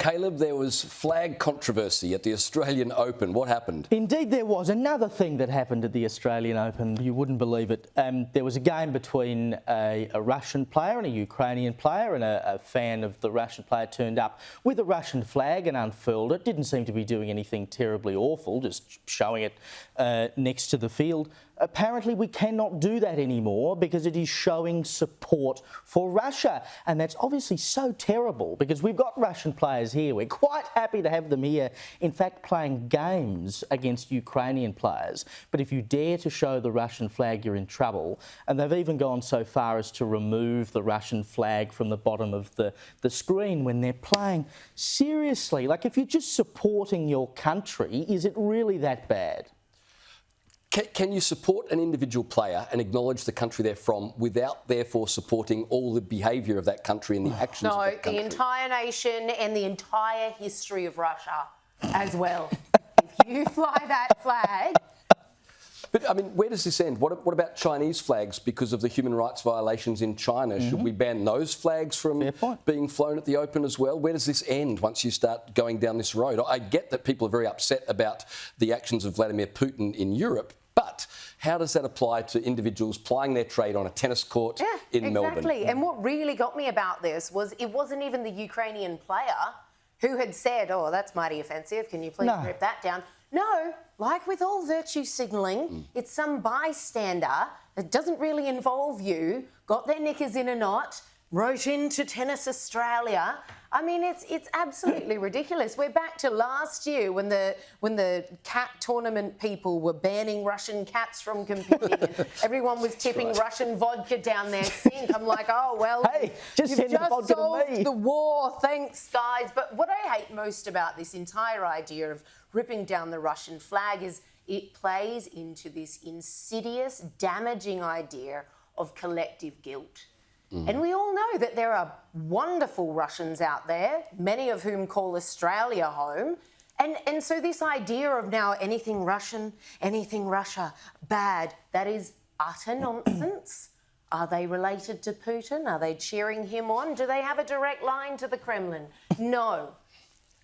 Caleb, there was flag controversy at the Australian Open. What happened? Indeed there was. Another thing that happened at the Australian Open, you wouldn't believe it. There was a game between a Russian player and a Ukrainian player, and a fan of the Russian player turned up with a Russian flag and unfurled it. Didn't seem to be doing anything terribly awful, just showing it next to the field. Apparently we cannot do that anymore because it is showing support for Russia. And that's obviously so terrible because we've got Russian players here. We're quite happy to have them here, in fact, playing games against Ukrainian players. But if you dare to show the Russian flag, you're in trouble. And they've even gone so far as to remove the Russian flag from the bottom of the screen when they're playing. Seriously, like, if you're just supporting your country, is it really that bad? Can you support an individual player and acknowledge the country they're from without therefore supporting all the behaviour of that country and the actions of that country? No, the entire nation and the entire history of Russia as well. If you fly that flag... But, I mean, where does this end? What about Chinese flags because of the human rights violations in China? Should we ban those flags from being flown at the Open as well? Where does this end once you start going down this road? I get that people are very upset about the actions of Vladimir Putin in Europe, but how does that apply to individuals plying their trade on a tennis court in Melbourne? Exactly. And what really got me about this was it wasn't even the Ukrainian player who had said, oh, that's mighty offensive, can you please rip that down? No, like with all virtue signalling, it's some bystander that doesn't really involve you, got their knickers in a knot, wrote into Tennis Australia. I mean, it's absolutely ridiculous. We're back to last year when the cat tournament people were banning Russian cats from competing and everyone was tipping Russian vodka down their sink. I'm like, oh, well, hey, you've just solved the war, thanks, guys. But what I hate most about this entire idea of ripping down the Russian flag is it plays into this insidious, damaging idea of collective guilt. And we all know that there are wonderful Russians out there, many of whom call Australia home. And so this idea of now anything Russian, anything Russia, bad, that is utter nonsense. Are they related to Putin? Are they cheering him on? Do they have a direct line to the Kremlin? No.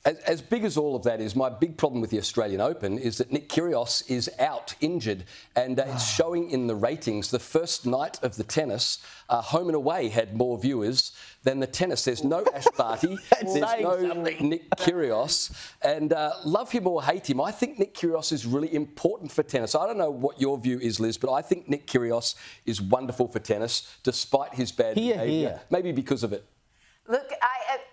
As big as all of that is, my big problem with the Australian Open is that Nick Kyrgios is out, injured, and it's showing in the ratings. The first night of the tennis, home and away had more viewers than the tennis. There's no Ash Barty, there's no Nick Kyrgios, and love him or hate him, I think Nick Kyrgios is really important for tennis. I don't know what your view is, Liz, but I think Nick Kyrgios is wonderful for tennis, despite his bad behaviour. Maybe because of it.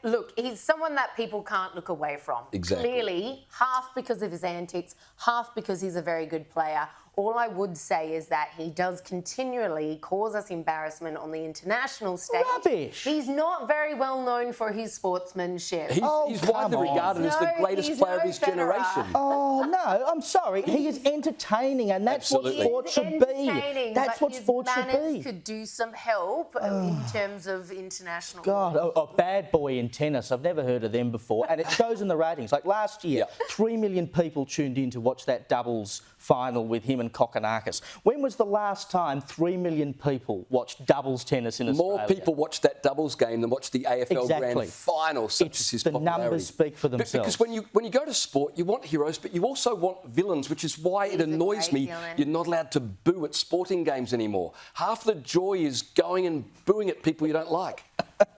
Look, he's someone that people can't look away from. Exactly. Clearly, half because of his antics, half because he's a very good player. All I would say is that he does continually cause us embarrassment on the international stage. Rubbish. He's not very well known for his sportsmanship. He's widely regarded as the greatest player of his generation. Oh, no, I'm sorry. He is entertaining, and that's what sport should be. That's what sport should be. His manners could do some help in terms of international... God, a bad boy in tennis. I've never heard of them before. And it shows in the ratings. Like last year, 3 million people tuned in to watch that doubles final with him and Kokonakis. When was the last time 3 million people watched doubles tennis in Australia? More people watched that doubles game than watched the AFL Grand Final, such as his popularity. The numbers speak for themselves. Because when you go to sport, you want heroes, but you also want villains, which is why it annoys me you're not allowed to boo at sporting games anymore. Half the joy is going and booing at people you don't like.